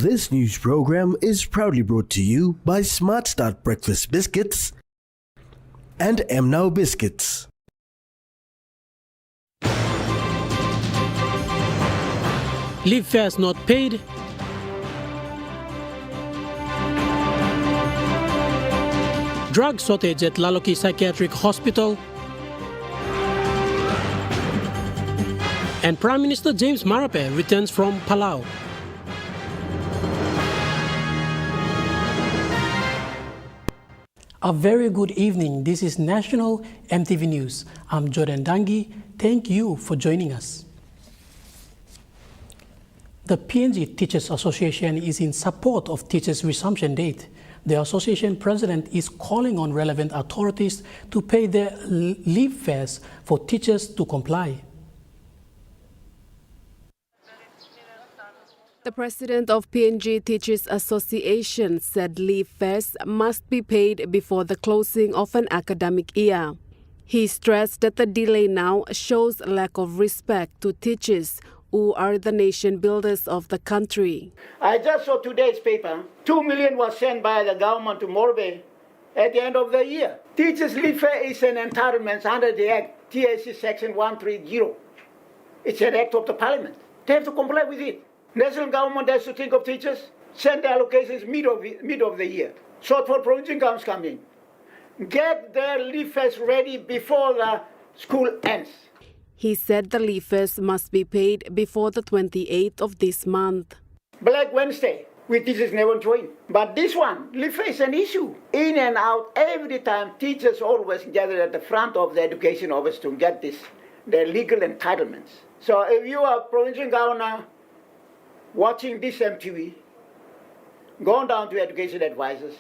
This news program is proudly brought to you by Smart Start Breakfast Biscuits and Now Biscuits. Leave fares not paid. Drug shortage at Laloki Psychiatric Hospital. And Prime Minister James Marape returns from Palau. A very good evening. This is National Emtv News. I'm Jordan Dangi. Thank you for joining us. The PNG Teachers Association is in support of teachers' resumption date. The association president is calling on relevant authorities to pay their leave fares for teachers to comply. The president of PNG Teachers Association said leave fares must be paid before the closing of an academic year. He stressed that the delay now shows lack of respect to teachers who are the nation builders of the country. I just saw today's paper. 2 million was sent by the government to Morbe at the end of the year. Teachers' leave fare is an entitlement under the Act, TAC Section 130. It's an act of the parliament. They have to comply with it. National government has to think of teachers, send the allocations mid of the year. Shortfall provision governments come in. Get their leave fares ready before the school ends. He said the leave fares must be paid before the 28th of this month. Black Wednesday, we teachers never join. But this one, leave fare is an issue. In and out, every time, teachers always gather at the front of the education office to get their legal entitlements. So if you are provincial governor, watching this Emtv, go down to education advisors,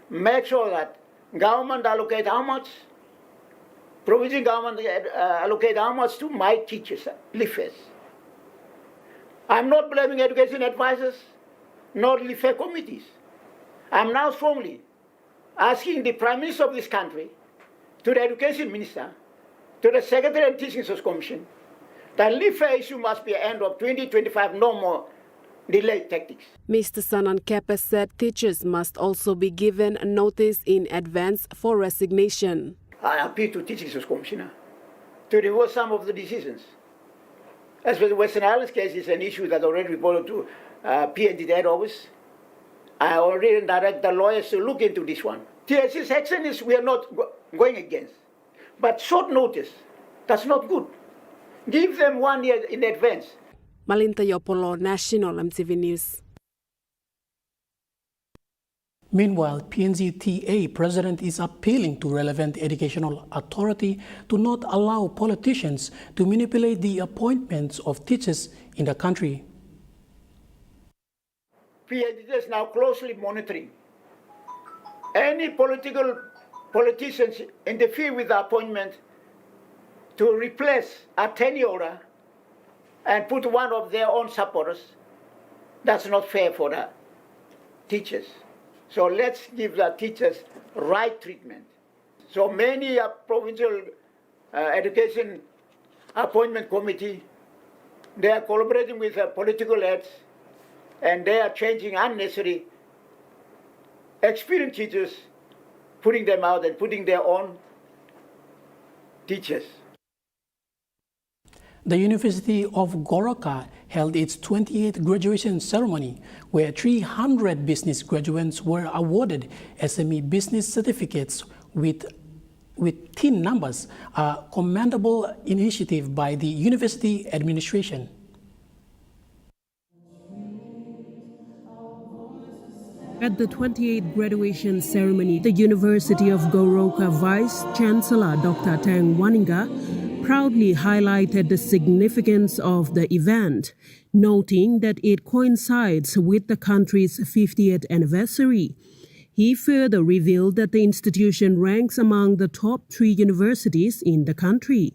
make sure that government allocate how much, provincial government allocate how much to my teachers' leave fares. I'm not blaming education advisors, nor leave fare committees. I'm now strongly asking the Prime Minister of this country, to the Education Minister, to the Secretary and Teaching Resource Commission, that leave fare issue must be end of 2025, no more delayed tactics. Mr. Sanan Kepa said teachers must also be given notice in advance for resignation. I appeal to Teaching Resource Commissioner to reverse some of the decisions. As for the Western Islands case, is an issue that already reported to PNG head office. I already direct the lawyers to look into this one. TSC's action is we are not going against. But short notice, that's not good. Give them 1 year in advance. Malinta Yopolo, National Emtv News. Meanwhile, PNG TA president is appealing to relevant educational authority to not allow politicians to manipulate the appointments of teachers in the country. PNG is now closely monitoring. Any politicians interfere with the appointment to replace a tenure and put one of their own supporters, that's not fair for the teachers. So let's give the teachers right treatment. So many provincial education appointment committee, they are collaborating with political heads, and they are changing unnecessary experienced teachers, putting them out and putting their own teachers. The University of Goroka held its 28th graduation ceremony, where 300 business graduates were awarded SME business certificates with tin numbers, a commendable initiative by the university administration. At the 28th graduation ceremony, the University of Goroka Vice Chancellor Dr. Tang Waninga proudly highlighted the significance of the event, noting that it coincides with the country's 50th anniversary. He further revealed that the institution ranks among the top 3 universities in the country.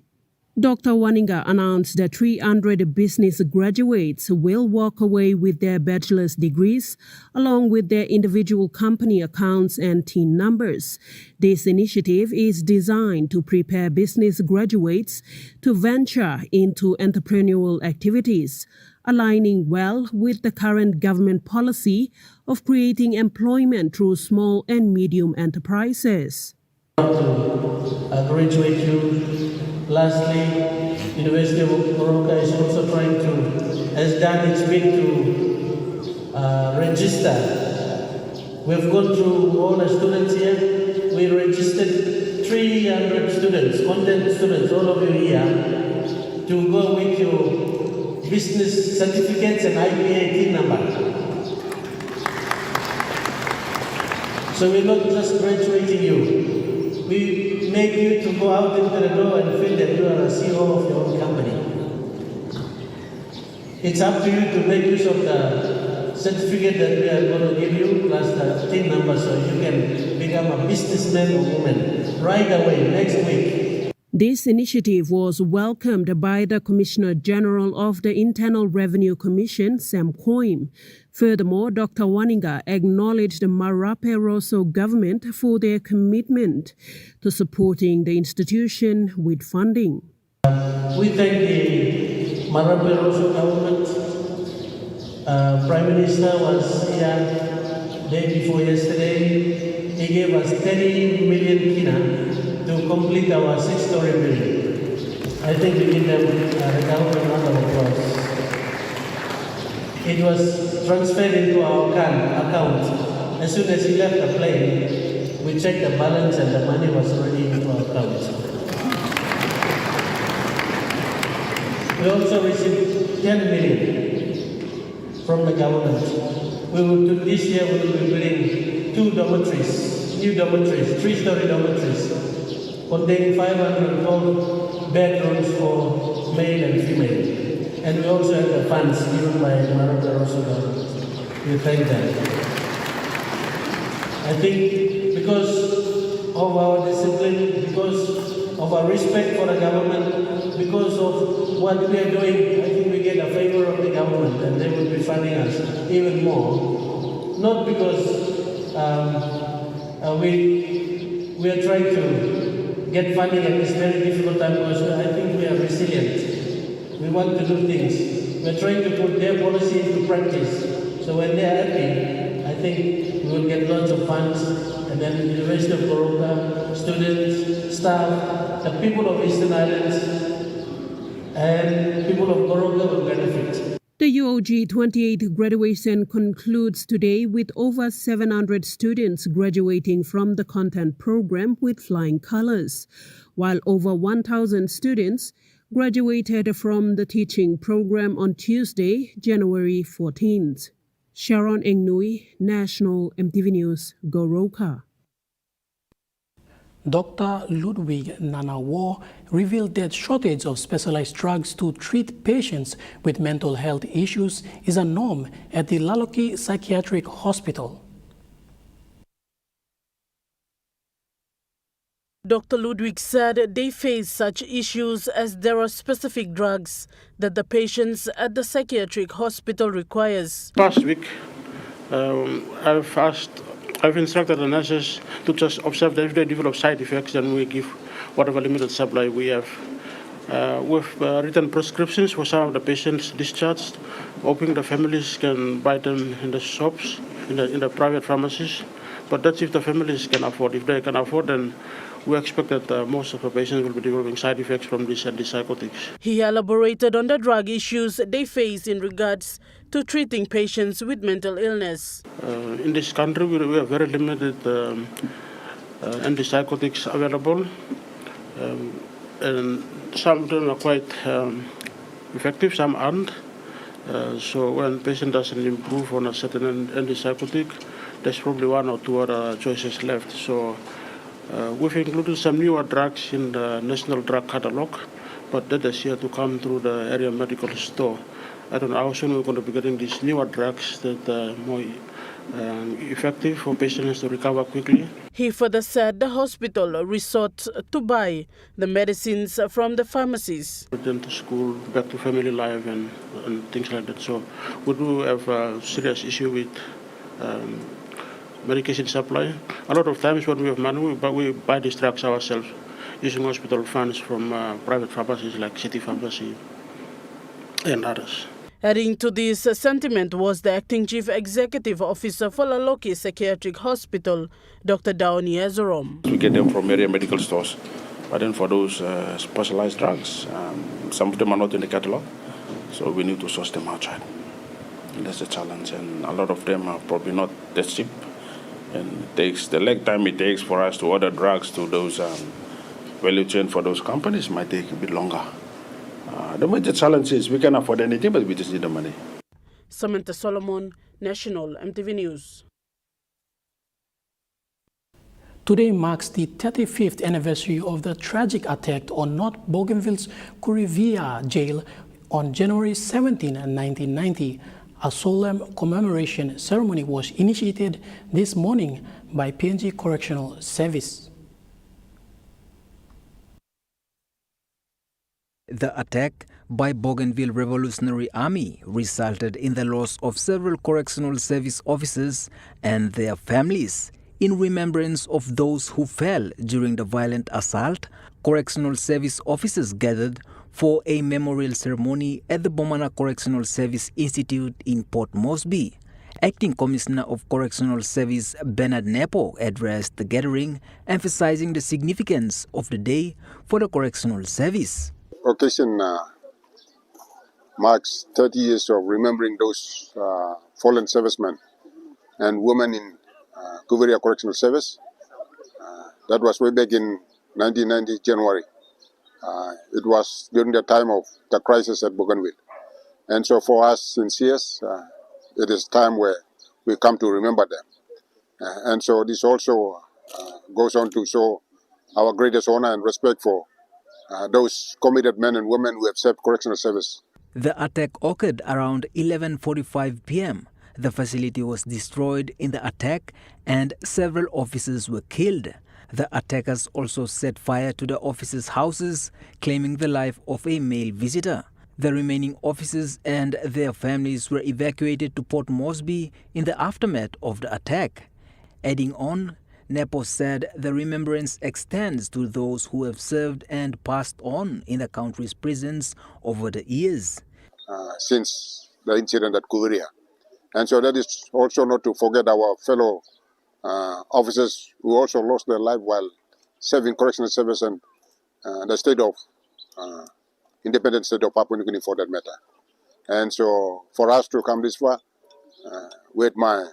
Dr. Waninga announced that 300 business graduates will walk away with their bachelor's degrees, along with their individual company accounts and TIN numbers. This initiative is designed to prepare business graduates to venture into entrepreneurial activities, aligning well with the current government policy of creating employment through small and medium enterprises. Graduate you. Lastly, University of Goroka is also trying to, has done its bit to register. We've gone through all the students here. We registered 300 students, content students, all of you here, to go with your business certificates and IPA TIN number. So we're not just graduating you. We make you to go out into the door and feel that you are a CEO of your own company. It's up to you to make use of the certificate that we are going to give you, plus the TIN number, so you can become a businessman or woman right away, next week. This initiative was welcomed by the Commissioner General of the Internal Revenue Commission, Sam Koim. Furthermore, Dr. Waninga acknowledged the Marape Rosso government for their commitment to supporting the institution with funding. We thank the Marape Rosso government. Prime Minister was here day before yesterday. He gave us 30 million kina to complete our 6-story building. I think we give them the government round of applause. It was transferred into our account. As soon as he left the plane, we checked the balance and the money was already into our account. We also received 10 million from the government. This year we will be building 2 dormitories, new dormitories, 3-story dormitories, containing 512 bedrooms for male and female. And we also have the funds given by the Marape Rosso government. We thank them. I think because of our discipline, because of our respect for the government, because of what we are doing, I think we get a favor of the government and they will be funding us even more. Not because we are trying to get funding at this very difficult time, because I think we are resilient. We want to do things. We're trying to put their policy into practice. So when they're happy, I think we will get lots of funds. And then the University of Goroka, students, staff, the people of Eastern Islands, and people of Goroka will benefit. The UOG 28 graduation concludes today with over 700 students graduating from the content program with flying colors, while over 1,000 students graduated from the teaching program on Tuesday, January 14th. Sharon Engnui, National Emtv News, Goroka. Dr. Ludwig Nanawo revealed that shortage of specialized drugs to treat patients with mental health issues is a norm at the Laloki Psychiatric Hospital. Dr. Ludwig said they face such issues as there are specific drugs that the patients at the psychiatric hospital requires. Last week, I've instructed the nurses to just observe that if they develop side effects, then we give whatever limited supply we have. With written prescriptions for some of the patients discharged, hoping the families can buy them in the shops, in the private pharmacies. But that's if the families can afford. If they can afford, then we expect that most of the patients will be developing side effects from these antipsychotics. He elaborated on the drug issues they face in regards to treating patients with mental illness. In this country, we have very limited antipsychotics available, and some of them are quite effective, some aren't. So when a patient doesn't improve on a certain antipsychotic, there's probably 1 or 2 other choices left. So we've included some newer drugs in the National Drug Catalog, but that is here to come through the area medical store. I don't know how soon we're going to be getting these newer drugs that are effective for patients to recover quickly. He further said the hospital resort to buy the medicines from the pharmacies. Return to school, back to family life and things like that. So we do have a serious issue with medication supply. A lot of times when we have money, we buy these drugs ourselves using hospital funds from private pharmacies like City Pharmacy and others. Adding to this sentiment was the acting chief executive officer for Laloki Psychiatric Hospital, Dr. Daoni Ezorom. We get them from area medical stores, but then for those specialized drugs, some of them are not in the catalog, so we need to source them outside. And that's the challenge, and a lot of them are probably not that cheap, and it takes the lag time it takes for us to order drugs to those value chain for those companies might take a bit longer. The major challenge is we can afford anything, but we just need the money. Samantha Solomon, National Emtv News. Today marks the 35th anniversary of the tragic attack on North Bougainville's Kurivia jail on January 17, 1990. A solemn commemoration ceremony was initiated this morning by PNG Correctional Service. The attack by Bougainville Revolutionary Army resulted in the loss of several correctional service officers and their families. In remembrance of those who fell during the violent assault, correctional service officers gathered for a memorial ceremony at the Bomana Correctional Service Institute in Port Moresby. Acting Commissioner of Correctional Service Bernard Nepo addressed the gathering, emphasizing the significance of the day for the correctional service. Occasion marks 30 years of remembering those fallen servicemen and women in Kuveria Correctional Service. That was way back in 1990 January. It was during the time of the crisis at Bougainville. And so for us since years, it is time where we come to remember them. And so this also goes on to show our greatest honor and respect for those committed men and women who have served correctional service. The attack occurred around 11:45 p.m. The facility was destroyed in the attack and several officers were killed. The attackers also set fire to the officers' houses, claiming the life of a male visitor. The remaining officers and their families were evacuated to Port Moresby in the aftermath of the attack. Adding on, Nepo said the remembrance extends to those who have served and passed on in the country's prisons over the years. Since the incident at Kuveria. And so that is also not to forget our fellow officers who also lost their life while serving correctional service and the state of independent state of Papua New Guinea for that matter. And so for us to come this far with my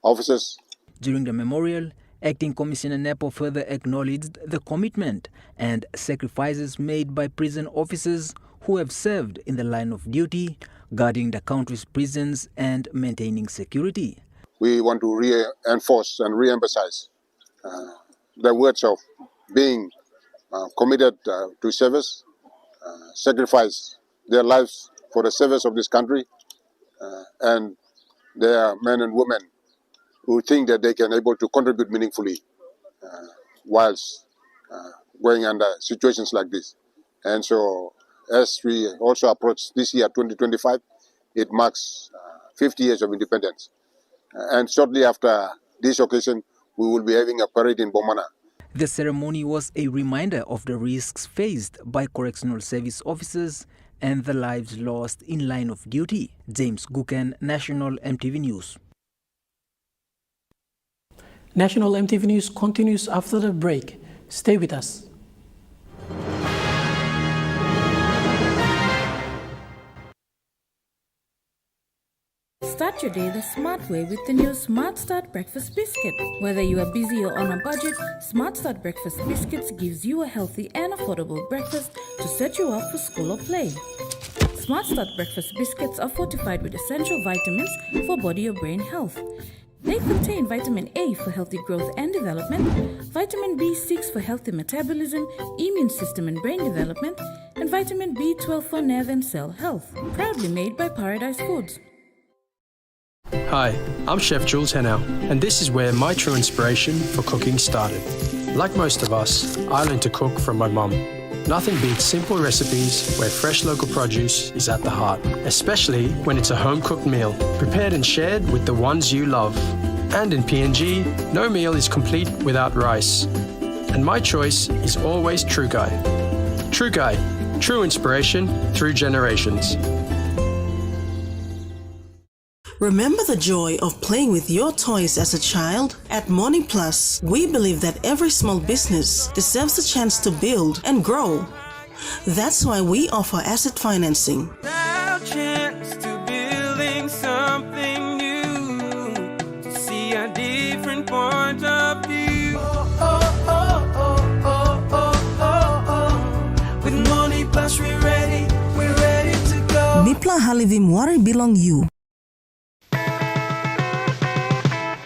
officers. During the memorial, Acting Commissioner Nepo further acknowledged the commitment and sacrifices made by prison officers who have served in the line of duty, guarding the country's prisons and maintaining security. We want to reinforce and re-emphasize the words of being committed to service, sacrifice their lives for the service of this country, and they are men and women who think that they can able to contribute meaningfully whilst going under situations like this. And so as we also approach this year, 2025, it marks 50 years of independence. And shortly after this occasion, we will be having a parade in Bomana. The ceremony was a reminder of the risks faced by correctional service officers and the lives lost in line of duty. James Guken, National Emtv News. National Emtv News continues after the break. Stay with us. Start your day the smart way with the new Smart Start Breakfast Biscuit. Whether you are busy or on a budget, Smart Start Breakfast Biscuits gives you a healthy and affordable breakfast to set you up for school or play. Smart Start Breakfast Biscuits are fortified with essential vitamins for body or brain health. They contain vitamin A for healthy growth and development, vitamin B6 for healthy metabolism, immune system and brain development, and vitamin B12 for nerve and cell health. Proudly made by Paradise Foods. Hi, I'm Chef Jules Henao, and this is where my true inspiration for cooking started. Like most of us, I learned to cook from my mum. Nothing beats simple recipes where fresh local produce is at the heart, especially when it's a home-cooked meal, prepared and shared with the ones you love. And in PNG, no meal is complete without rice. And my choice is always True Guy. True Guy, true inspiration through generations. Remember the joy of playing with your toys as a child? At Morning Plus, we believe that every small business deserves a chance to build and grow. That's why we offer asset financing. Our chance to building something new, to see a different point of view. With Morning Plus, we're ready to go. Nipla Halivim Wari Bilong You.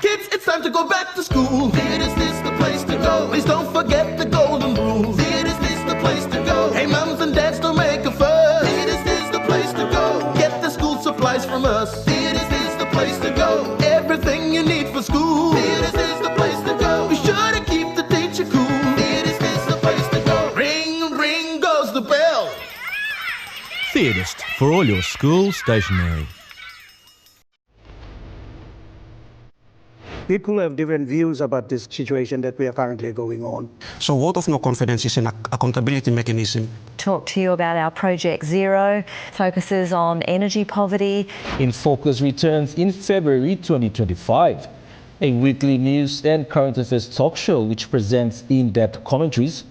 It's time to go back to school. Theater's this the place to go. Please don't forget the golden rule. Theater's this the place to go. Hey, mums and dads, don't make a fuss. Theater's this the place to go. Get the school supplies from us. Theater's this the place to go. Everything you need for school. Theater's this the place to go. Be sure to keep the teacher cool. Theater's this the place to go. Ring, ring goes the bell. Theatist for all your school stationery. People have different views about this situation that we are currently going on. So vote of no confidence is an accountability mechanism. Talk to you about our Project Zero, focuses on energy poverty. In Focus returns in February 2025, a weekly news and current affairs talk show which presents in-depth commentaries,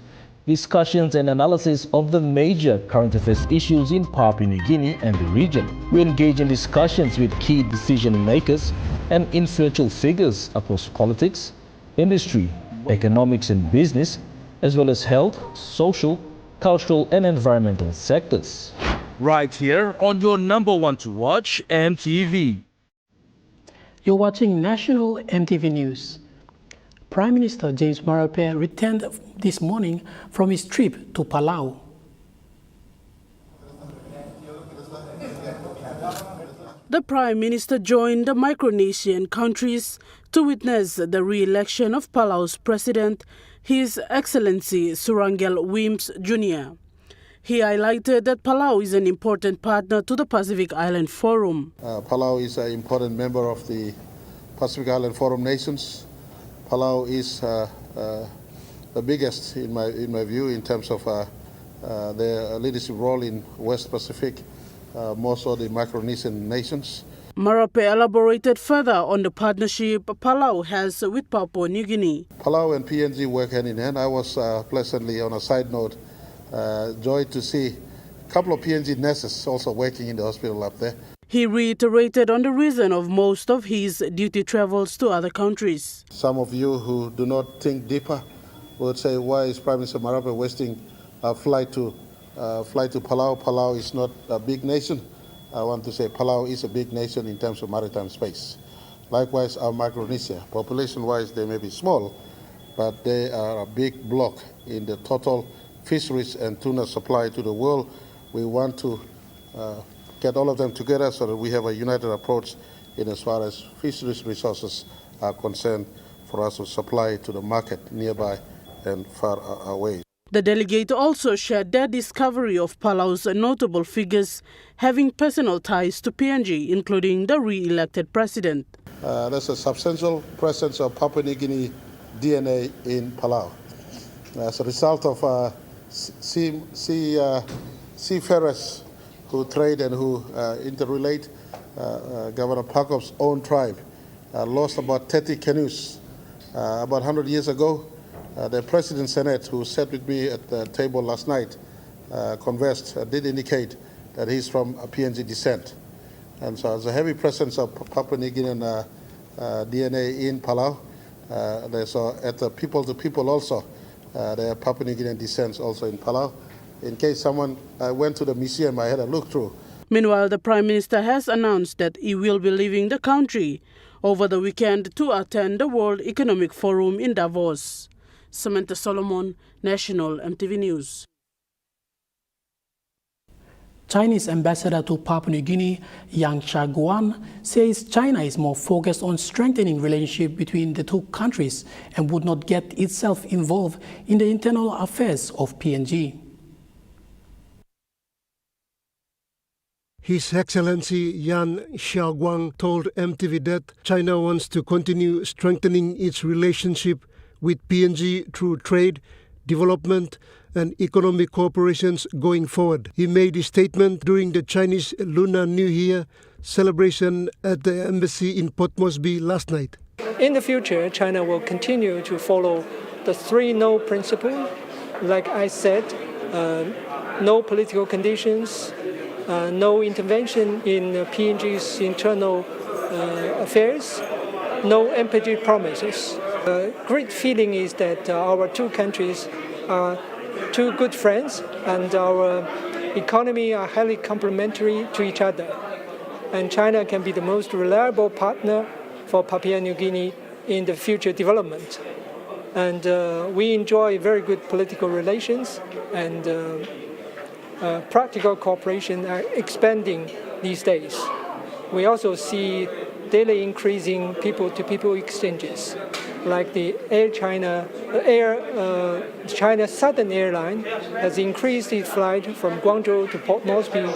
discussions and analysis of the major current affairs issues in Papua New Guinea and the region. We engage in discussions with key decision makers and influential figures across politics, industry, economics and business, as well as health, social, cultural and environmental sectors. Right here on your number one to watch, Emtv. You're watching National Emtv News. Prime Minister James Marape returned this morning from his trip to Palau. The Prime Minister joined the Micronesian countries to witness the re-election of Palau's President, His Excellency Surangel Wims Jr. He highlighted that Palau is an important partner to the Pacific Island Forum. Palau is an important member of the Pacific Island Forum nations. Palau is the biggest, in my view, in terms of their leadership role in West Pacific, more so the Micronesian nations. Marape elaborated further on the partnership Palau has with Papua New Guinea. Palau and PNG work hand in hand. I was pleasantly, on a side note, joyed to see a couple of PNG nurses also working in the hospital up there. He reiterated on the reason of most of his duty travels to other countries. Some of you who do not think deeper would say, why is Prime Minister Marape wasting a flight to Palau? Palau is not a big nation. I want to say Palau is a big nation in terms of maritime space. Likewise, our Micronesia, population-wise, they may be small, but they are a big block in the total fisheries and tuna supply to the world. We want to get all of them together so that we have a united approach in as far as fisheries resources are concerned for us to supply to the market nearby and far away. The delegate also shared their discovery of Palau's notable figures having personal ties to PNG, including the re-elected president. There's a substantial presence of Papua New Guinea DNA in Palau. As a result of seafarers who trade and who interrelate, Governor Pakov's own tribe lost about 30 canoes. About 100 years ago, the President Senate, who sat with me at the table last night, conversed, did indicate that he's from a PNG descent. And so there's a heavy presence of Papua New Guinean DNA in Palau. There's at the people-to-people also, there are Papua New Guinean descents also in Palau. In case someone went to the museum, I had a look through. Meanwhile, the Prime Minister has announced that he will be leaving the country over the weekend to attend the World Economic Forum in Davos. Samantha Solomon, National Emtv News. Chinese ambassador to Papua New Guinea, Yang Shaguan, says China is more focused on strengthening relationship between the two countries and would not get itself involved in the internal affairs of PNG. His Excellency Yan Xiaoguang told Emtv that China wants to continue strengthening its relationship with PNG through trade, development, and economic cooperations going forward. He made his statement during the Chinese Lunar New Year celebration at the embassy in Port Moresby last night. In the future, China will continue to follow the 3 no principle. Like I said, no political conditions, no intervention in PNG's internal affairs, no empty promises. Great feeling is that our two countries are two good friends and our economy are highly complementary to each other. And China can be the most reliable partner for Papua New Guinea in the future development. And we enjoy very good political relations and practical cooperation are expanding these days. We also see daily increasing people-to-people exchanges, like the China Southern Airline has increased its flight from Guangzhou to Port Moresby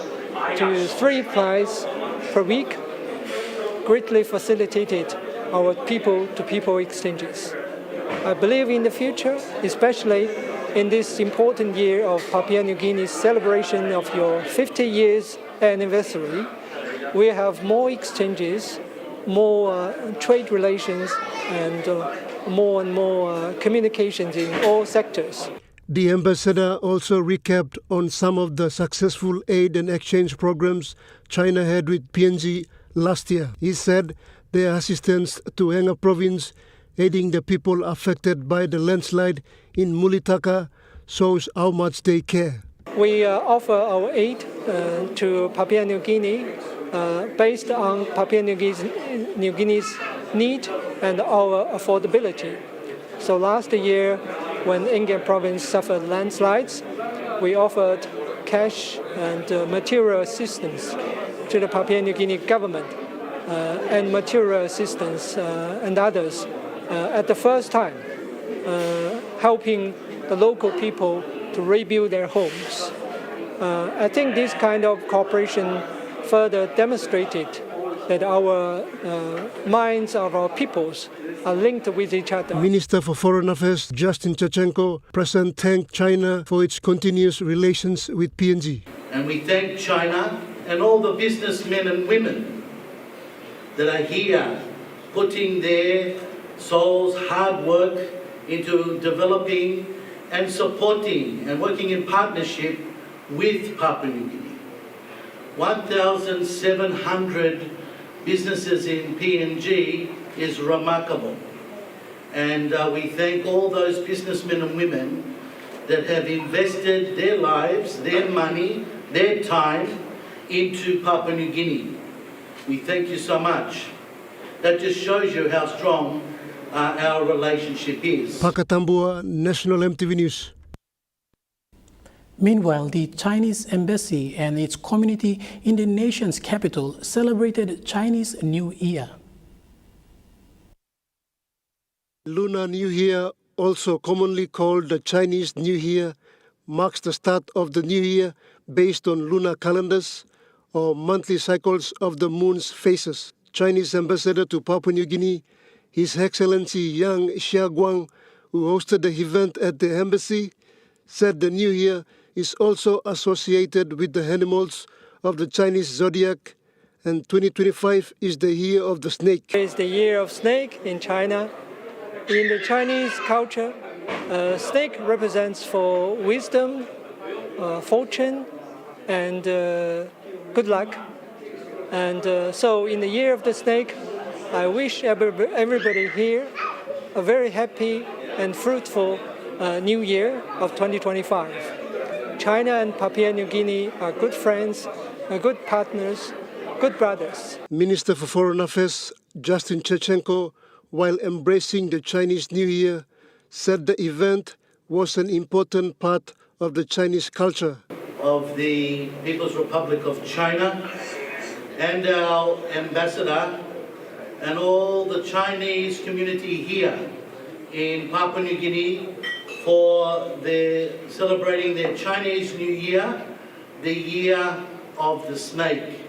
to 3 flights per week, greatly facilitated our people-to-people exchanges. I believe in the future, especially in this important year of Papua New Guinea's celebration of your 50 years anniversary, we have more exchanges, more trade relations, and more communications in all sectors. The ambassador also recapped on some of the successful aid and exchange programs China had with PNG last year. He said their assistance to Enga province, aiding the people affected by the landslide in Mulitaka, shows how much they care. We offer our aid to Papua New Guinea based on Papua New Guinea's need and our affordability. So last year, when Enga province suffered landslides, we offered cash and material assistance to the Papua New Guinea government and material assistance and others at the first time, helping the local people to rebuild their homes. I think this kind of cooperation further demonstrated that our minds of our peoples are linked with each other. Minister for Foreign Affairs Justin Chachenko present thanked China for its continuous relations with PNG. And we thank China and all the businessmen and women that are here putting their souls' hard work into developing and supporting and working in partnership with Papua New Guinea. 1,700 businesses in PNG is remarkable. And we thank all those businessmen and women that have invested their lives, their money, their time into Papua New Guinea. We thank you so much. That just shows you how strong our relationship is. Pakatambua, National Emtv News. Meanwhile, the Chinese embassy and its community in the nation's capital celebrated Chinese New Year. Lunar New Year, also commonly called the Chinese New Year, marks the start of the new year based on lunar calendars or monthly cycles of the moon's phases. Chinese ambassador to Papua New Guinea, His Excellency Yang Xiaoguang, who hosted the event at the embassy, said the new year is also associated with the animals of the Chinese zodiac, and 2025 is the year of the snake. It's the year of snake in China. In the Chinese culture, snake represents for wisdom, fortune, and good luck. And so in the year of the snake, I wish everybody here a very happy and fruitful new year of 2025. China and Papua New Guinea are good friends, good partners, good brothers. Minister for Foreign Affairs Justin Chachenko, while embracing the Chinese New Year, said the event was an important part of the Chinese culture. of the People's Republic of China and our ambassador and all the Chinese community here in Papua New Guinea for celebrating their Chinese New Year, the Year of the Snake.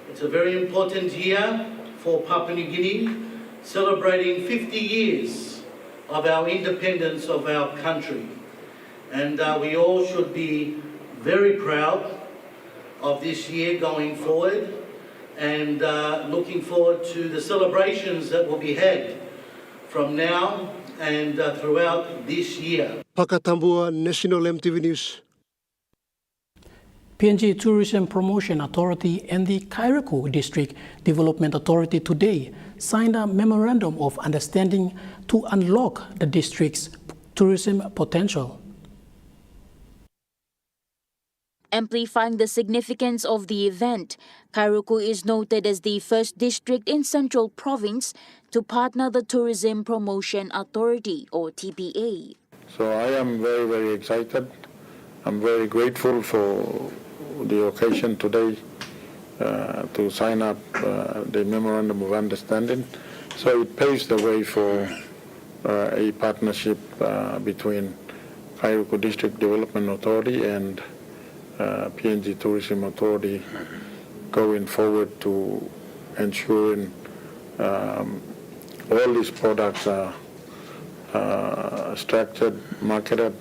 It's a very important year for Papua New Guinea, celebrating 50 years of our independence of our country. And we all should be very proud of this year going forward and looking forward to the celebrations that will be had from now and throughout this year. Pakatambua, National Emtv News. PNG Tourism Promotion Authority and the Kairaku District Development Authority today signed a memorandum of understanding to unlock the district's tourism potential. Amplifying the significance of the event, Kairaku is noted as the first district in Central Province to partner the Tourism Promotion Authority, or TPA. So I am very, very excited. I'm very grateful for the occasion today to sign up the Memorandum of Understanding. So it paves the way for a partnership between Kairaku District Development Authority and PNG Tourism Authority going forward to ensuring all these products are structured, marketed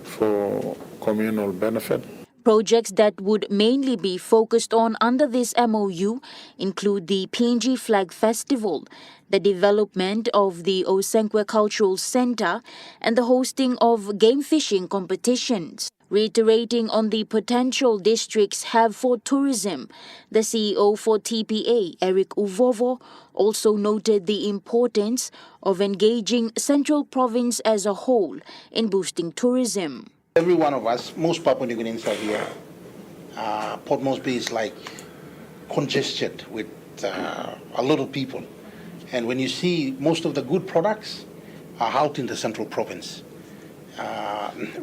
for communal benefit. Projects that would mainly be focused on under this MOU include the PNG Flag Festival, the development of the Osenkwe Cultural Center, and the hosting of game fishing competitions. Reiterating on the potential districts have for tourism, the CEO for TPA, Eric Uvovo, also noted the importance of engaging Central Province as a whole in boosting tourism. Every one of us, most Papua New Guineans are here. Port Moresby is like congested with a lot of people. And when you see most of the good products are out in the Central Province,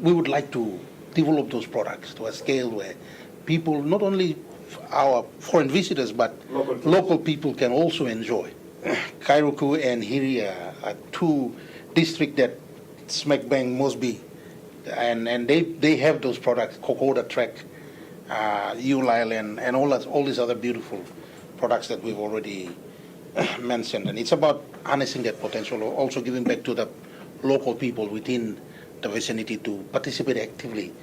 we would like to develop those products to a scale where people, not only our foreign visitors, but local people can also enjoy. Kairaku and Hiria are two districts that smack bang Moresby, and they have those products, Kokoda Trek, Yule Island, and all these other beautiful products that we've already mentioned. And it's about harnessing that potential, also giving back to the local people within the vicinity to participate actively.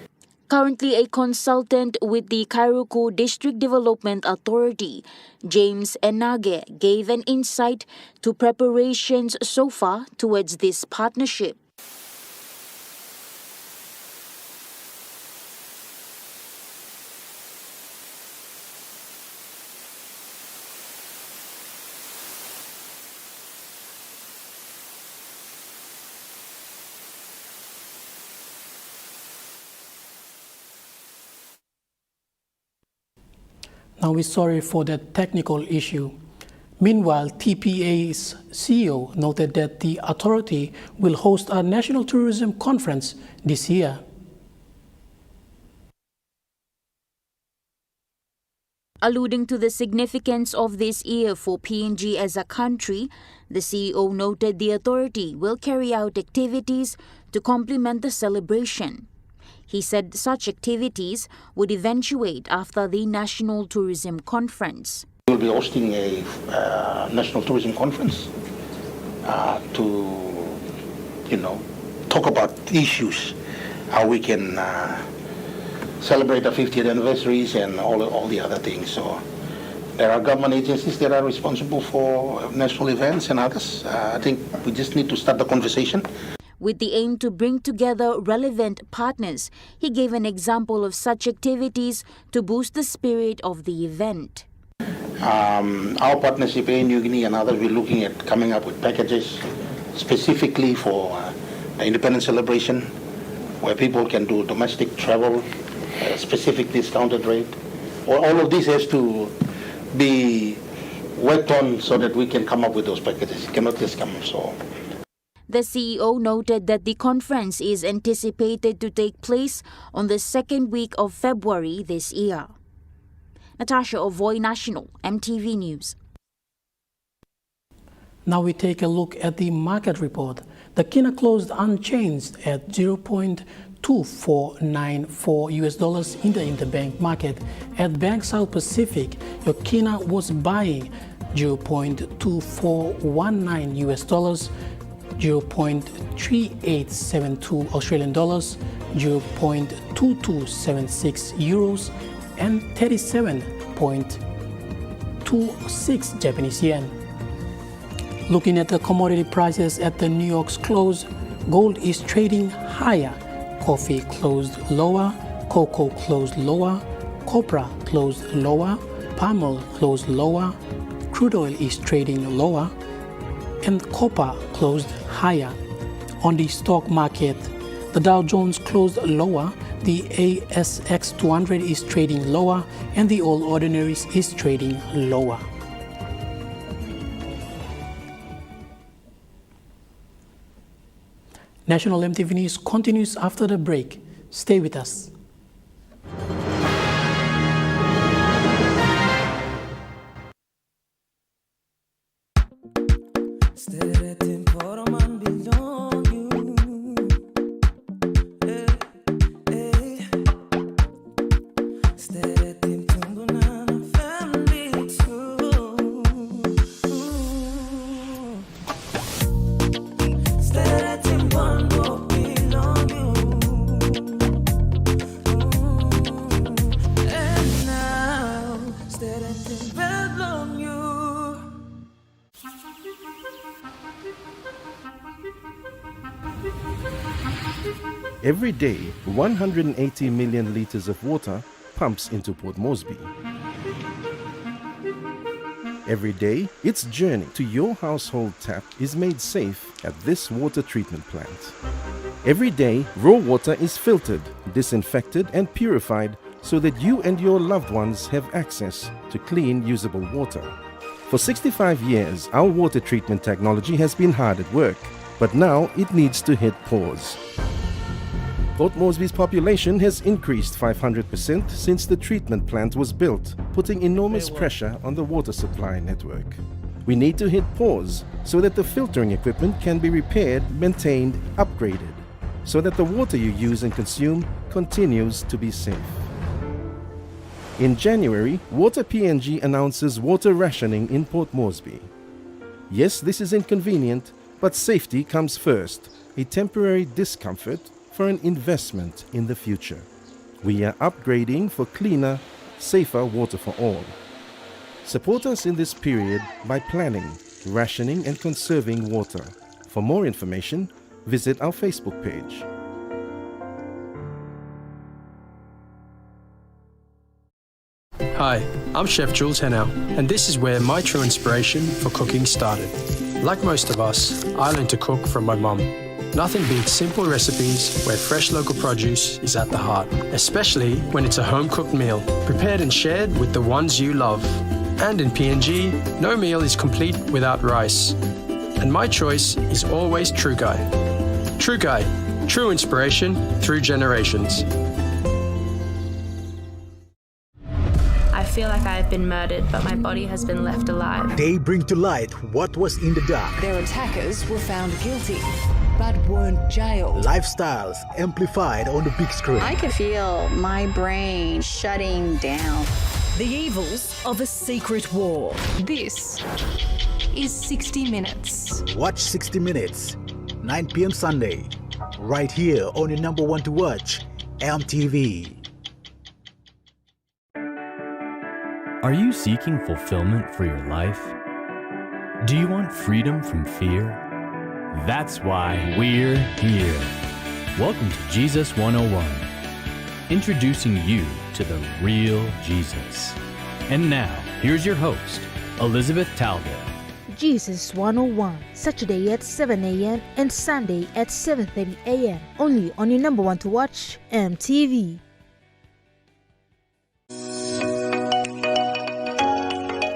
Currently a consultant with the Kairaku District Development Authority, James Enage gave an insight to preparations so far towards this partnership. Now we're sorry for that technical issue. Meanwhile, TPA's CEO noted that the authority will host a national tourism conference this year. Alluding to the significance of this year for PNG as a country, the CEO noted the authority will carry out activities to complement the celebration. He said such activities would eventuate after the National Tourism Conference. We will be hosting a National Tourism Conference to, talk about issues, how we can celebrate the 50th anniversaries and all the other things. So there are government agencies that are responsible for national events and others. I think we just need to start the conversation. With the aim to bring together relevant partners, he gave an example of such activities to boost the spirit of the event. Our partnership in New Guinea and others, we're looking at coming up with packages specifically for the independence celebration, where people can do domestic travel, specific discounted rate. All of this has to be worked on so that we can come up with those packages. It cannot just come so. The CEO noted that the conference is anticipated to take place on the second week of February this year. Natasha Ovoy, National, Emtv News. Now we take a look at the market report. The Kina closed unchanged at 0.2494 US dollars in the interbank market. At Bank South Pacific, your Kina was buying 0.2419 US dollars, 0.3872 Australian dollars, 0.2276 euros, and 37.26 Japanese yen. Looking at the commodity prices at the New York's close, gold is trading higher, coffee closed lower, cocoa closed lower, copra closed lower, palm oil closed lower, crude oil is trading lower, and copper closed higher. On the stock market, the Dow Jones closed lower, the ASX 200 is trading lower, and the All Ordinaries is trading lower. National Emtv News continues after the break. Stay with us. Every day, 180 million litres of water pumps into Port Moresby. Every day, its journey to your household tap is made safe at this water treatment plant. Every day, raw water is filtered, disinfected and purified so that you and your loved ones have access to clean, usable water. For 65 years, our water treatment technology has been hard at work, but now it needs to hit pause. Port Moresby's population has increased 500% since the treatment plant was built, putting enormous pressure on the water supply network. We need to hit pause so that the filtering equipment can be repaired, maintained, upgraded, so that the water you use and consume continues to be safe. In January, Water-PNG announces water rationing in Port Moresby. Yes, this is inconvenient, but safety comes first, a temporary discomfort for an investment in the future. We are upgrading for cleaner, safer water for all. Support us in this period by planning, rationing and conserving water. For more information, visit our Facebook page. Hi, I'm Chef Jules Henao, and this is where my true inspiration for cooking started. Like most of us, I learned to cook from my mum. Nothing beats simple recipes where fresh local produce is at the heart, especially when it's a home-cooked meal, prepared and shared with the ones you love. And in PNG, no meal is complete without rice. And my choice is always True Guy. True Guy, true inspiration through generations. I feel like I have been murdered, but my body has been left alive. They bring to light what was in the dark. Their attackers were found guilty, but weren't jailed. Lifestyles amplified on the big screen. I could feel my brain shutting down. The evils of a secret war. This is 60 Minutes. Watch 60 Minutes, 9 p.m. Sunday, right here on your number one to watch, Emtv. Are you seeking fulfillment for your life? Do you want freedom from fear? That's why we're here. Welcome to Jesus 101, introducing you to the real Jesus. And now, here's your host, Elizabeth Talbot. Jesus 101, Saturday at 7 a.m. and Sunday at 7:30 a.m. Only on your number one to watch, Emtv.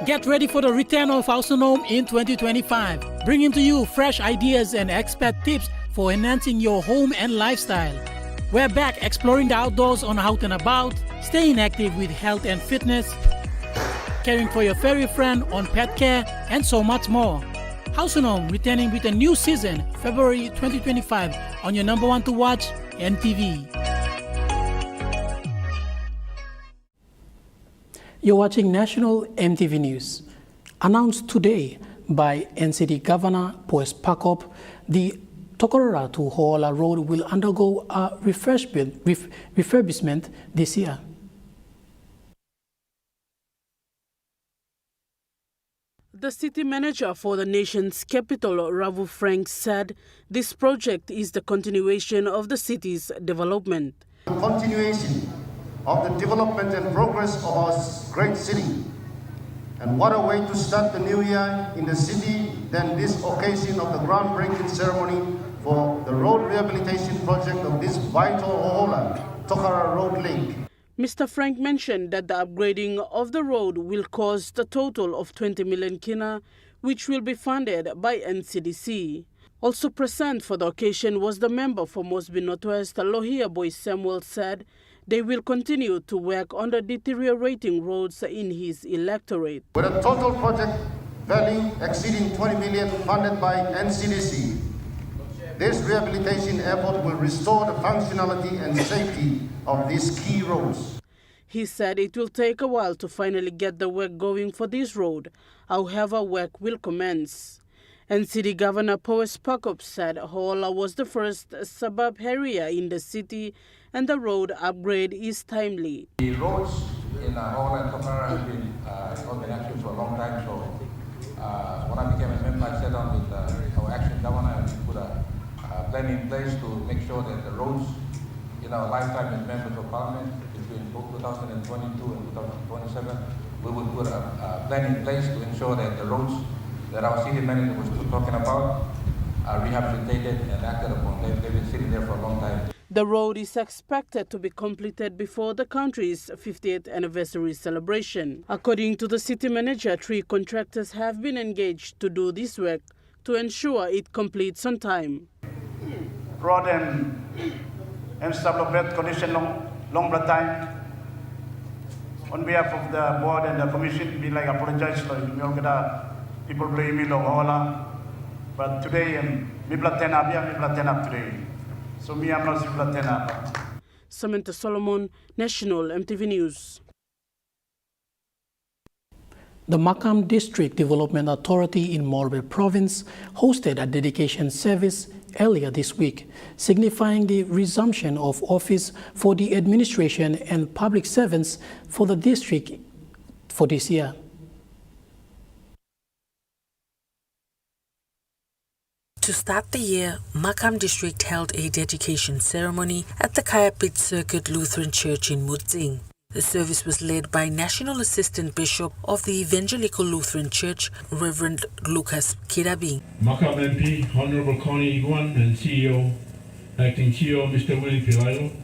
Get ready for the return of Ausonom in 2025. bringing to you fresh ideas and expert tips for enhancing your home and lifestyle. We're back exploring the outdoors on Out and About, staying active with health and fitness, caring for your furry friend on pet care, and so much more. House and Home returning with a new season, February 2025, on your number one to watch, Emtv. You're watching National Emtv News. Announced today by NCD Governor Poes Pakop, the Tokorora to Hoala Road will undergo a refurbishment this year. The city manager for the nation's capital, Ravu Frank, said this project is the continuation of the city's development. Continuation of the development and progress of our great city. And what a way to start the new year in the city than this occasion of the groundbreaking ceremony for the road rehabilitation project of this vital Hohola Tokara Road link. Mr. Frank mentioned that the upgrading of the road will cost a total of 20 million kina, which will be funded by NCDC. Also present for the occasion was the member for Mosby Northwest, Lohia Boy Samuel, said they will continue to work on the deteriorating roads in his electorate. With a total project value exceeding 20 million funded by NCDC, this rehabilitation effort will restore the functionality and safety of these key roads. He said it will take a while to finally get the work going for this road. However, work will commence. NCD Governor Poes Pakop said Hoala was the first suburb area in the city and the road upgrade is timely. The roads in Hoala and Tokara have been in action for a long time, so when I became a member, I sat down with our action governor and we put a plan in place to make sure that the roads in our lifetime as members of parliament between 2022 and 2027, we would put a plan in place to ensure that the roads that our city manager was talking about are rehabilitated and acted upon. They've been sitting there for a long time. The road is expected to be completed before the country's 50th anniversary celebration. According to the city manager, 3 contractors have been engaged to do this work to ensure it completes on time. Road and stable bed condition long time. On behalf of the board and the commission, we like apologize to people blame me long Hola, but today me platena today. So me I'm not platena. Samantha Solomon, National Emtv News. The Makam District Development Authority in Morbe Province hosted a dedication service earlier this week, signifying the resumption of office for the administration and public servants for the district for this year. To start the year, Makam District held a dedication ceremony at the Kayapit Circuit Lutheran Church in Mutzing. The service was led by National Assistant Bishop of the Evangelical Lutheran Church, Reverend Lucas Kirabing. Makam MP, Honorable Connie Iguan, and CEO, Acting CEO, Mr. Willie Pilailo,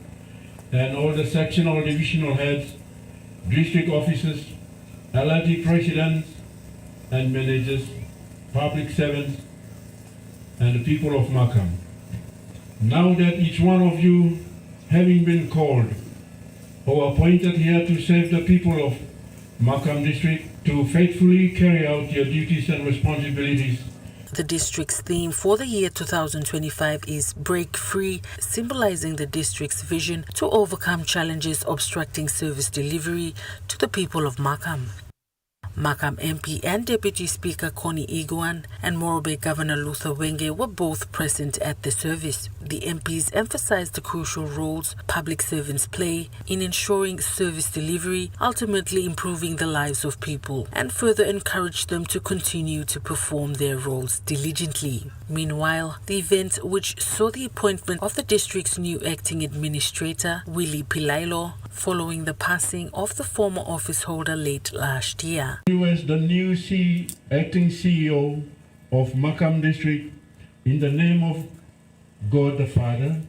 and all the sectional divisional heads, district officers, LRT presidents and managers, public servants, and the people of Makam. Now that each one of you, having been called or appointed here to serve the people of Makam District, to faithfully carry out your duties and responsibilities. The district's theme for the year 2025 is Break Free, symbolizing the district's vision to overcome challenges obstructing service delivery to the people of Makam. Makam MP and Deputy Speaker Connie Iguan and Morobe Governor Luther Wenge were both present at the service. The MPs emphasized the crucial roles public servants play in ensuring service delivery, ultimately improving the lives of people, and further encouraged them to continue to perform their roles diligently. Meanwhile, the event, which saw the appointment of the district's new acting administrator, Willie Pilailo, following the passing of the former office holder late last year. You as the new acting CEO of Makam District, in the name of God the Father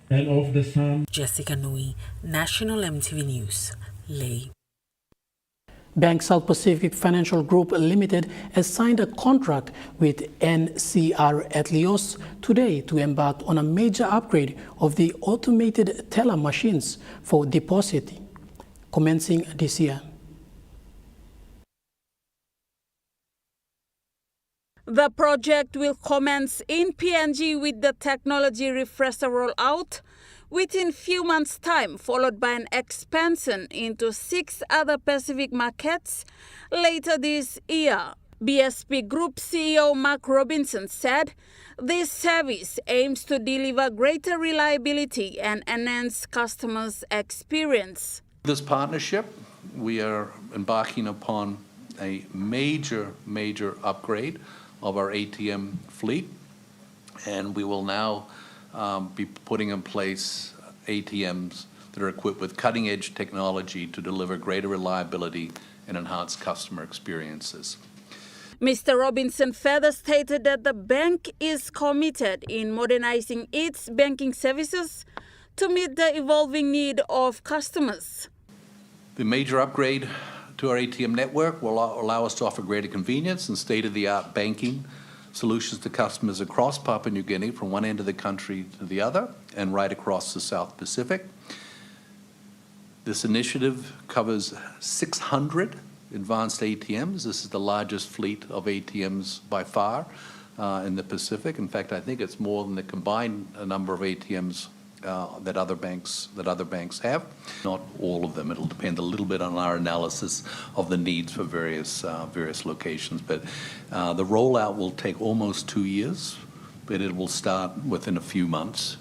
and of the Son. Jessica Nui, National MTV News, Lay. Bank South Pacific Financial Group Limited has signed a contract with NCR Atleos today to embark on a major upgrade of the automated teller machines for depositing, commencing this year. The project will commence in PNG with the technology refresher rollout within few months' time, followed by an expansion into 6 other Pacific markets later this year. BSP Group CEO Mark Robinson said this service aims to deliver greater reliability and enhance customers' experience. This partnership, we are embarking upon a major upgrade of our ATM fleet, and we will now be putting in place ATMs that are equipped with cutting-edge technology to deliver greater reliability and enhance customer experiences. Mr. Robinson further stated that the bank is committed in modernizing its banking services to meet the evolving need of customers. The major upgrade to our ATM network will allow us to offer greater convenience and state-of-the-art banking solutions to customers across Papua New Guinea from one end of the country to the other and right across the South Pacific. This initiative covers 600 advanced ATMs. This is the largest fleet of ATMs by far in the Pacific. In fact, I think it's more than the combined number of ATMs that other banks have. Not all of them. It'll depend a little bit on our analysis of the needs for various locations. But the rollout will take almost 2 years, but it will start within a few months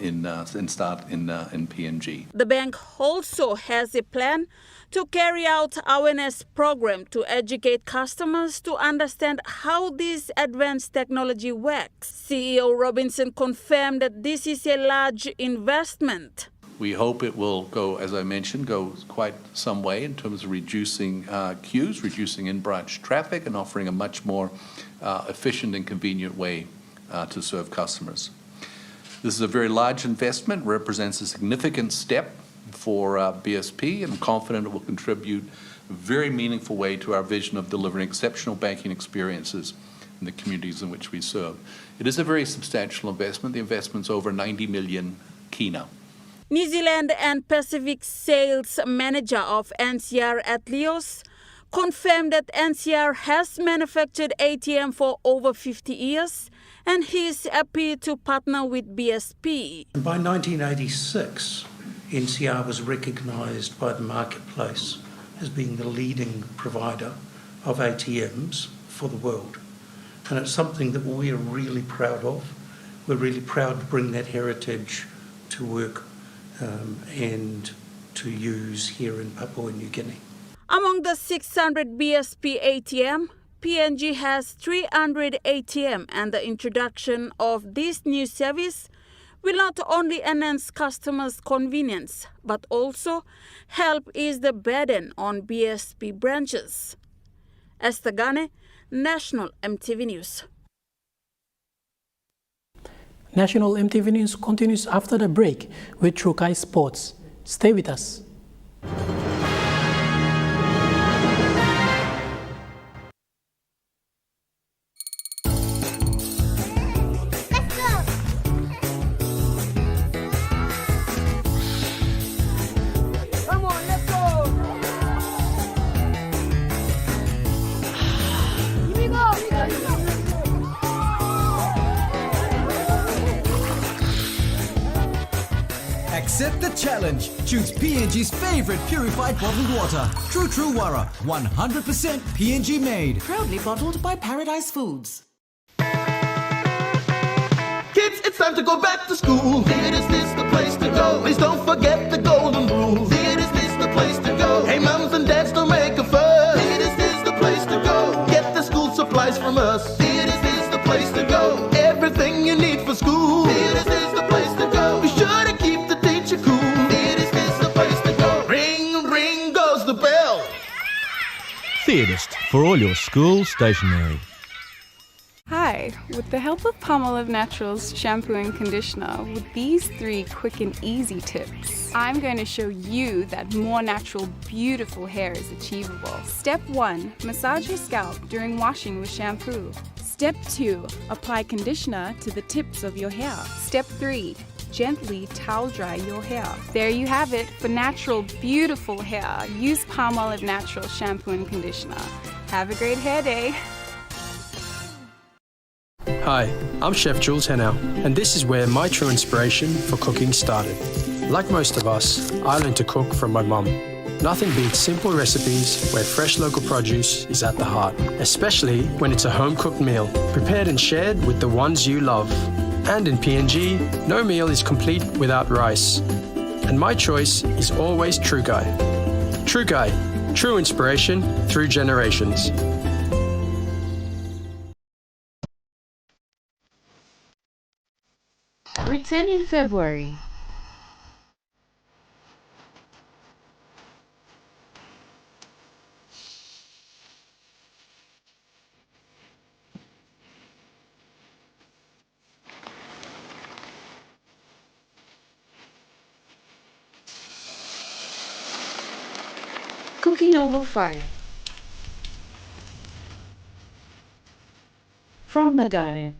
in PNG. The bank also has a plan to carry out awareness program to educate customers to understand how this advanced technology works. CEO Robinson confirmed that this is a large investment. We hope it will go, as I mentioned, go quite some way in terms of reducing queues, reducing in-branch traffic, and offering a much more efficient and convenient way to serve customers. This is a very large investment, represents a significant step for BSP, and I'm confident it will contribute a very meaningful way to our vision of delivering exceptional banking experiences in the communities in which we serve. It is a very substantial investment. The investment's over 90 million kina. New Zealand and Pacific Sales Manager of NCR Atleos confirmed that NCR has manufactured ATM for over 50 years and he is happy to partner with BSP. By 1986, NCR was recognised by the marketplace as being the leading provider of ATMs for the world. And it's something that we're really proud of. We're really proud to bring that heritage to work and to use here in Papua New Guinea. Among the 600 BSP ATM, PNG has 300 ATM, and the introduction of this new service will not only enhance customers' convenience, but also help ease the burden on BSP branches. Esther Gane, National Emtv News. National Emtv News continues after the break with Trukai Sports. Stay with us. Accept the challenge. Choose PNG's favorite purified bottled water. True Wara, 100% PNG made. Proudly bottled by Paradise Foods. Kids, it's time to go back to school. Theater's this the place to go. Please don't forget the golden rule. Theater's this the place to go. Hey, mums and dads, don't make a fuss. Theater's this the place to go. Get the school supplies from us. Theater's this the place to go. Everything you need for school. Theater's this the place to go. Be sure to keep the teacher cool. Theater's this the place to go. Ring, ring goes the bell. Theatist for all your school stationery. Hi, with the help of Palmolive Naturals shampoo and conditioner, with these 3 quick and easy tips, I'm going to show you that more natural, beautiful hair is achievable. Step 1, massage your scalp during washing with shampoo. Step 2, apply conditioner to the tips of your hair. Step 3, gently towel dry your hair. There you have it. For natural, beautiful hair, use Palmolive Naturals shampoo and conditioner. Have a great hair day. Hi, I'm Chef Jules Henao, and this is where my true inspiration for cooking started. Like most of us, I learned to cook from my mum. Nothing beats simple recipes where fresh local produce is at the heart, especially when it's a home-cooked meal, prepared and shared with the ones you love. And in PNG, no meal is complete without rice. And my choice is always True Guy. True Guy, true inspiration through generations. Return in February. Cooking over fire. From the garden.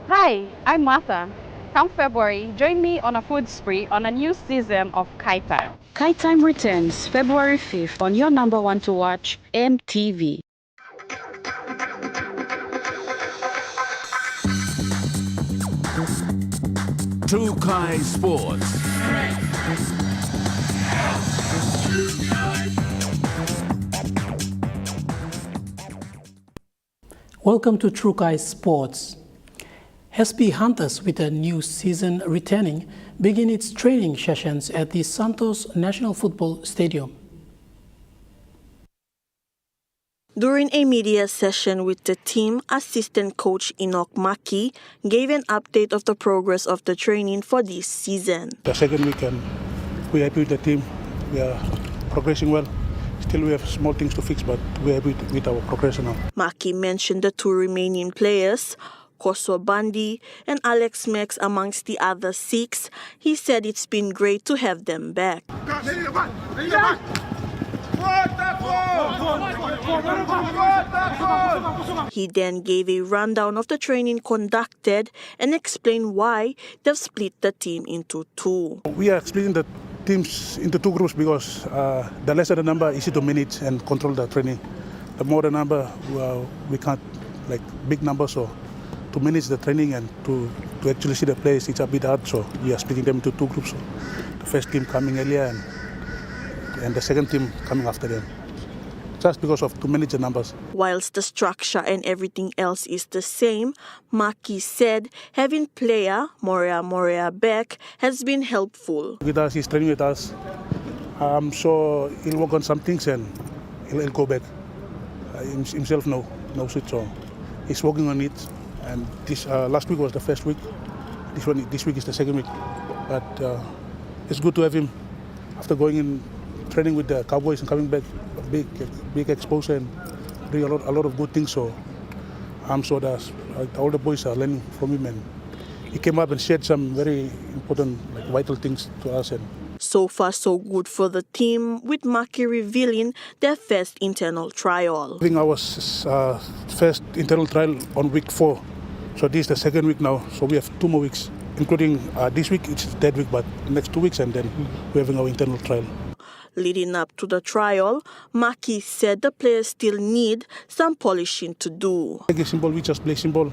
Hi, I'm Martha. Come February, join me on a food spree on a new season of Kai Time. Kai Time returns February 5th on your number 1 to watch, Emtv. True Kai Sports. Welcome to True Kai Sports. SP Hunters, with a new season returning, begin its training sessions at the Santos National Football Stadium. During a media session with the team, assistant coach Enoch Maki gave an update of the progress of the training for this season. The second weekend, we are happy with the team. We are progressing well. Still we have small things to fix, but we are happy with our progression now. Maki mentioned the 2 remaining players, Koso Bandi and Alex Mex amongst the other 6. He said it's been great to have them back. He then gave a rundown of the training conducted and explained why they've split the team into 2. We are splitting the teams into 2 groups because the lesser the number, easy to manage and control the training. The more the number, we can't, like big numbers, so to manage the training and to actually see the players, it's a bit hard, so we are splitting them into 2 groups. So the first team coming earlier and the second team coming after them, just because of to manage the numbers. Whilst the structure and everything else is the same, Maki said having player Morea back has been helpful. With us, he's training with us. I'm sure he'll work on some things and he'll go back. Himself knows it, so he's working on it. And this last week was the first week. This week is the second week. But it's good to have him after going in training with the Cowboys and coming back. Big exposure and doing a lot of good things. So I'm sure that all the boys are learning from him, and he came up and shared some very important, vital things to us. And so far, so good for the team, with Maki revealing their first internal trial. I think our first internal trial on week 4. So this is the second week now. So we have 2 more weeks, including this week, it's the 3rd week, but next 2 weeks, and then we're having our internal trial. Leading up to the trial, Maki said the players still need some polishing to do. Take simple, we just play simple.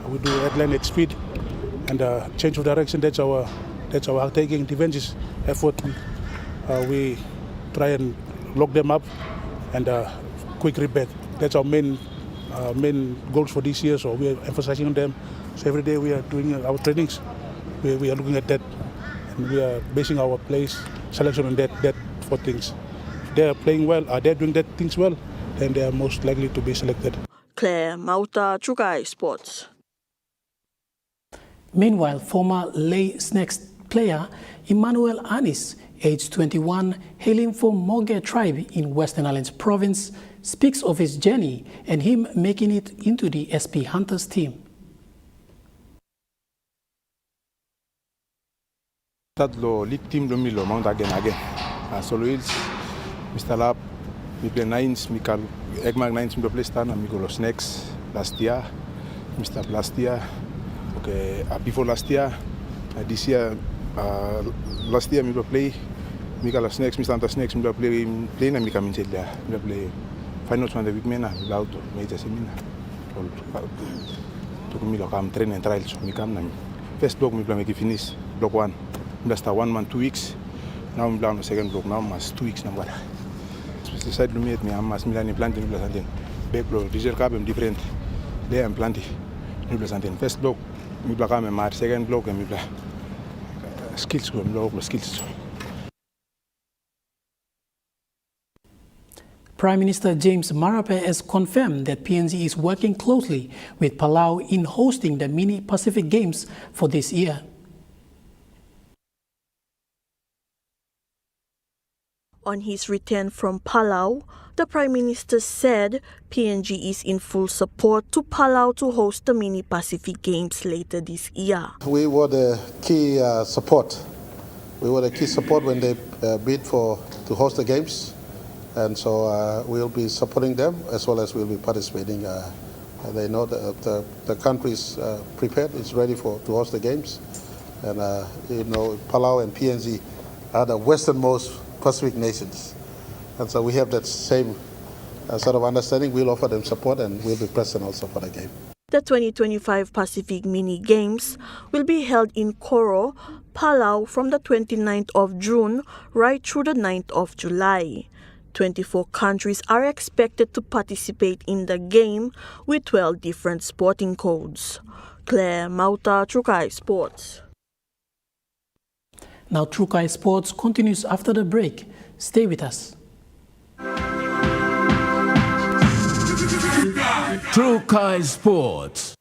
We do headline at speed and change of direction. That's our taking. Defense is effort. We try and lock them up and quick reback. That's our main goals for this year. So we are emphasizing on them. So every day we are doing our trainings. We are looking at that, and we are basing our plays selection on that. For things. They are playing well, they're doing that things well, then they are most likely to be selected. Claire Mauta, True Kai Sports. Meanwhile, former Lay Snakes player Emmanuel Anis, aged 21, hailing from Moge tribe in Western Islands Province, speaks of his journey and him making it into the SP Hunters team. Tatlo league team lo milo mount again. So Luis, Mr. Lab, we play nines, Mikal Egmag nines mi play stan, amigo los next last year, Mr. last year. Okay, before last year, this year, last year mi play, Mikal los next, Mr. Snakes mi play na Mika Minchelia, mi play finals one the week mena, lauto major semina. To mi lo kam train and trials, mi kam na mi. First block mi play make finish block 1. That's 1 month, 2 weeks. Now I'm down the second block. Now I'm 2 weeks. Now decide to meet me. I'm planting something. Back block, diesel carbon different. There I'm planting something. First block, me block am my second block and me block skills go block skills. Prime Minister James Marape has confirmed that PNG is working closely with Palau in hosting the Mini Pacific Games for this year. On his return from Palau, the Prime Minister said PNG is in full support to Palau to host the Mini Pacific Games later this year. We were the key support. We were the key support when they bid to host the games, and so we'll be supporting them as well as we'll be participating. They know that the country is prepared, it's ready to host the games, and Palau and PNG are the westernmost Pacific nations, and so we have that same sort of understanding. We'll offer them support and we'll be present also for the game. The 2025 Pacific Mini Games will be held in Koro, Palau from the 29th of June right through the 9th of July. 24 countries are expected to participate in the game with 12 different sporting codes. Claire Mauta, Trukai Sports. Now Trukai Sports continues after the break. Stay with us. Trukai Sports.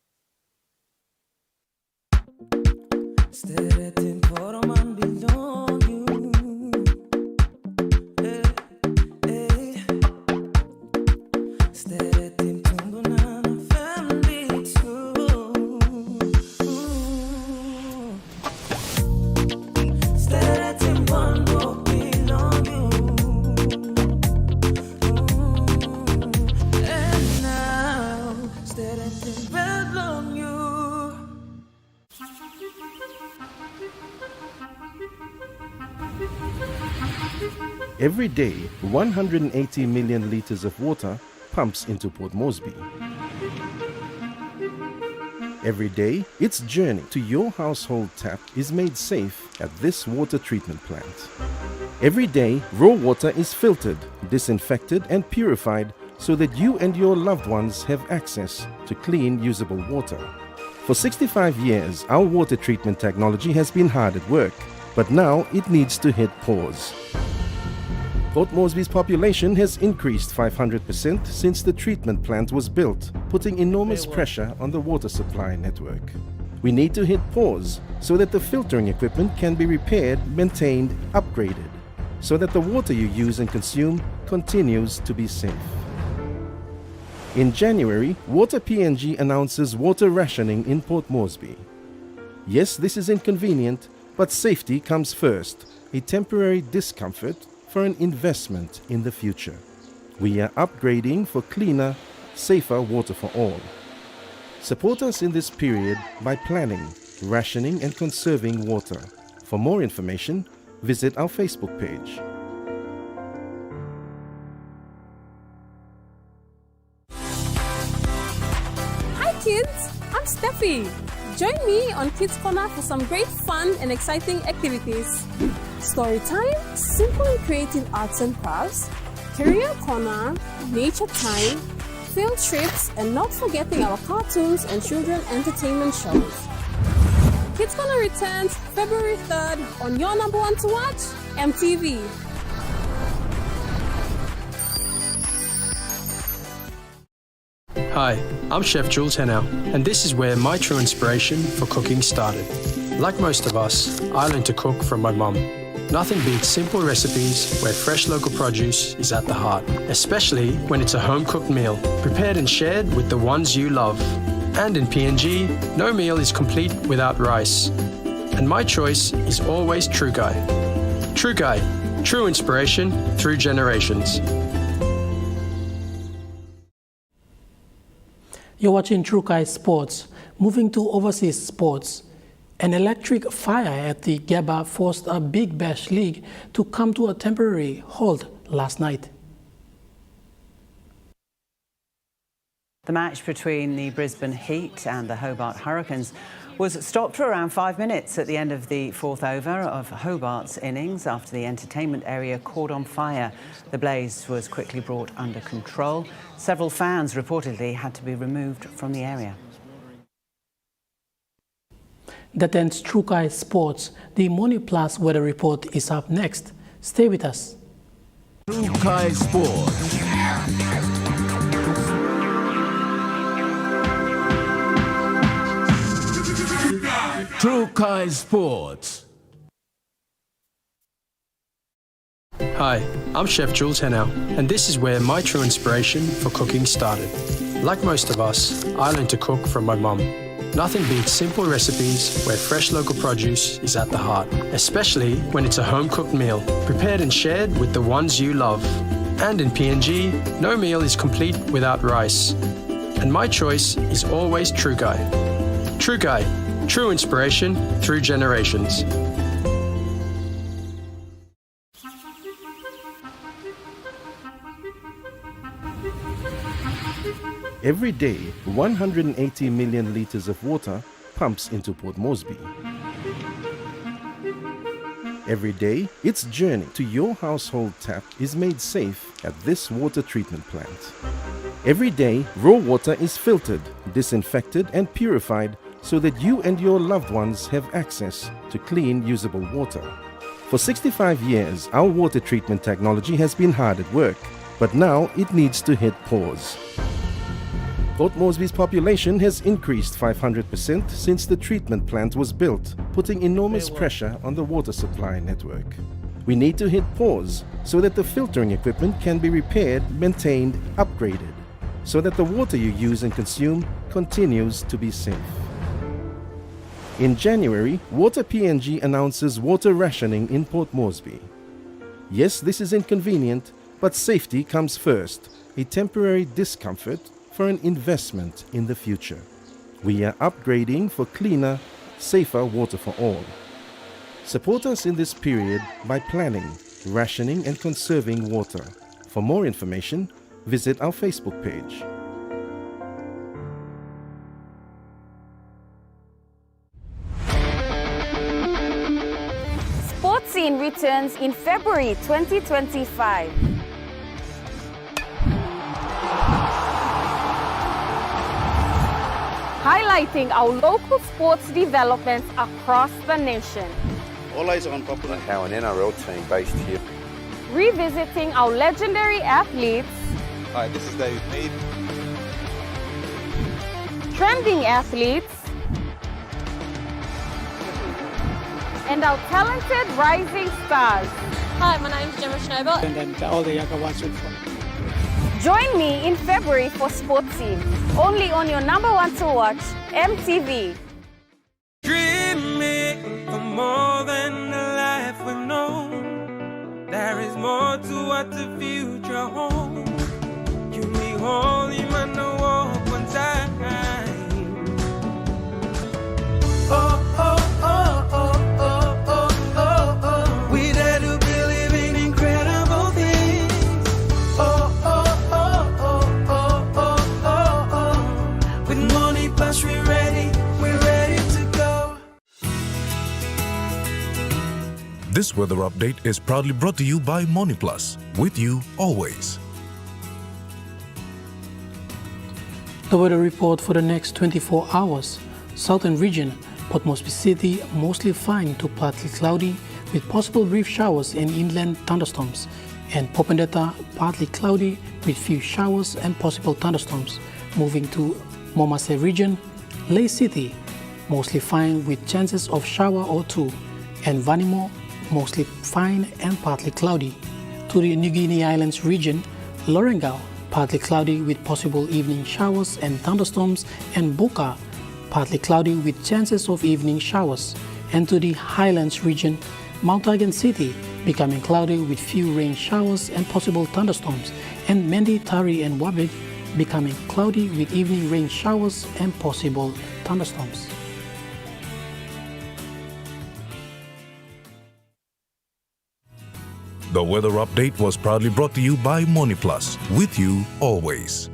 Every day, 180 million litres of water pumps into Port Moresby. Every day, its journey to your household tap is made safe at this water treatment plant. Every day, raw water is filtered, disinfected and purified so that you and your loved ones have access to clean, usable water. For 65 years, our water treatment technology has been hard at work, but now it needs to hit pause. Port Moresby's population has increased 500% since the treatment plant was built, putting enormous pressure on the water supply network. We need to hit pause so that the filtering equipment can be repaired, maintained, upgraded, so that the water you use and consume continues to be safe. In January, Water PNG announces water rationing in Port Moresby. Yes, this is inconvenient, but safety comes first, a temporary discomfort for an investment in the future. We are upgrading for cleaner, safer water for all. Support us in this period by planning, rationing and conserving water. For more information, visit our Facebook page. Hi kids, I'm Steffi. Join me on Kids Corner for some great fun and exciting activities. Story time, simple and creative arts and crafts, career corner, nature time, field trips, and not forgetting our cartoons and children entertainment shows. Kids Corner returns February 3rd on your number one to watch, Emtv. Hi, I'm Chef Jules Henao, and this is where my true inspiration for cooking started. Like most of us, I learned to cook from my mum. Nothing beats simple recipes where fresh local produce is at the heart, especially when it's a home-cooked meal, prepared and shared with the ones you love. And in PNG, no meal is complete without rice. And my choice is always True Guy. True Guy, true inspiration through generations. You're watching True Kai Sports. Moving to overseas sports, an electric fire at the Gaba forced a Big Bash League to come to a temporary halt last night. The match between the Brisbane Heat and the Hobart Hurricanes was stopped for around 5 minutes at the end of the fourth over of Hobart's innings after the entertainment area caught on fire. The blaze was quickly brought under control. Several fans reportedly had to be removed from the area. That ends True Kai Sports. The Money Plus weather report is up next. Stay with us. True Kai Sports. True Kai Sports. Hi, I'm Chef Jules Henao, and this is where my true inspiration for cooking started. Like most of us, I learned to cook from my mum. Nothing beats simple recipes where fresh local produce is at the heart, especially when it's a home-cooked meal, prepared and shared with the ones you love. And in PNG, no meal is complete without rice. And my choice is always True Guy. True Guy, true inspiration through generations. Every day, 180 million litres of water pumps into Port Moresby. Every day, its journey to your household tap is made safe at this water treatment plant. Every day, raw water is filtered, disinfected and purified so that you and your loved ones have access to clean, usable water. For 65 years, our water treatment technology has been hard at work, but now it needs to hit pause. Port Moresby's population has increased 500% since the treatment plant was built, putting enormous pressure on the water supply network. We need to hit pause so that the filtering equipment can be repaired, maintained, upgraded, so that the water you use and consume continues to be safe. In January, Water-PNG announces water rationing in Port Moresby. Yes, this is inconvenient, but safety comes first, a temporary discomfort for an investment in the future. We are upgrading for cleaner, safer water for all. Support us in this period by planning, rationing and conserving water. For more information, visit our Facebook page. Sports Scene returns in February 2025. Highlighting our local sports developments across the nation. All eyes are on Popular, how an NRL team based here. Revisiting our legendary athletes. Hi, this is David Mead. Trending athletes. And our talented rising stars. Hi, my name is Gemma Schnobel. And then all the younger ones will follow. Join me in February for Sports Scene, only on your #1 to watch, Emtv. Dreaming for more than the life we've known. There is more to what the future holds. You be holy, man, no walk one time. Oh, oh, oh, oh, oh, oh, oh, oh. We dare to believe in incredible things. Oh, oh, oh, oh, oh, oh, oh, oh. With Money Plus, we're ready to go. This weather update is proudly brought to you by Money Plus, with you always. The weather report for the next 24 hours. Southern region, Port Moresby City, mostly fine to partly cloudy with possible brief showers and inland thunderstorms. And Popendetta, partly cloudy with few showers and possible thunderstorms. Moving to Momase region, Ley City, mostly fine with chances of shower or two. And Vanimo, mostly fine and partly cloudy. To the New Guinea Islands region, Lorengau, partly cloudy with possible evening showers and thunderstorms, and Boka, partly cloudy with chances of evening showers. And to the Highlands region, Mount Again City, becoming cloudy with few rain showers and possible thunderstorms, and Mendi, Tari and Wabig, becoming cloudy with evening rain showers and possible thunderstorms. The weather update was proudly brought to you by MoneyPlus, with you always.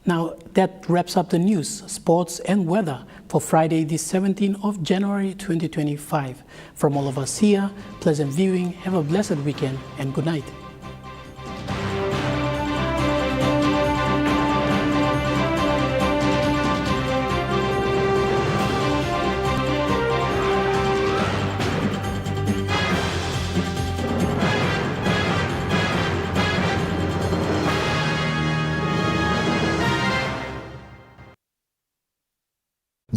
Now that wraps up the news, sports and weather for Friday the 17th of January 2025. From all of us here, pleasant viewing, have a blessed weekend and good night.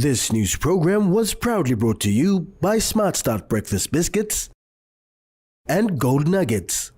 This news program was proudly brought to you by Smart Start Breakfast Biscuits and Gold Nuggets.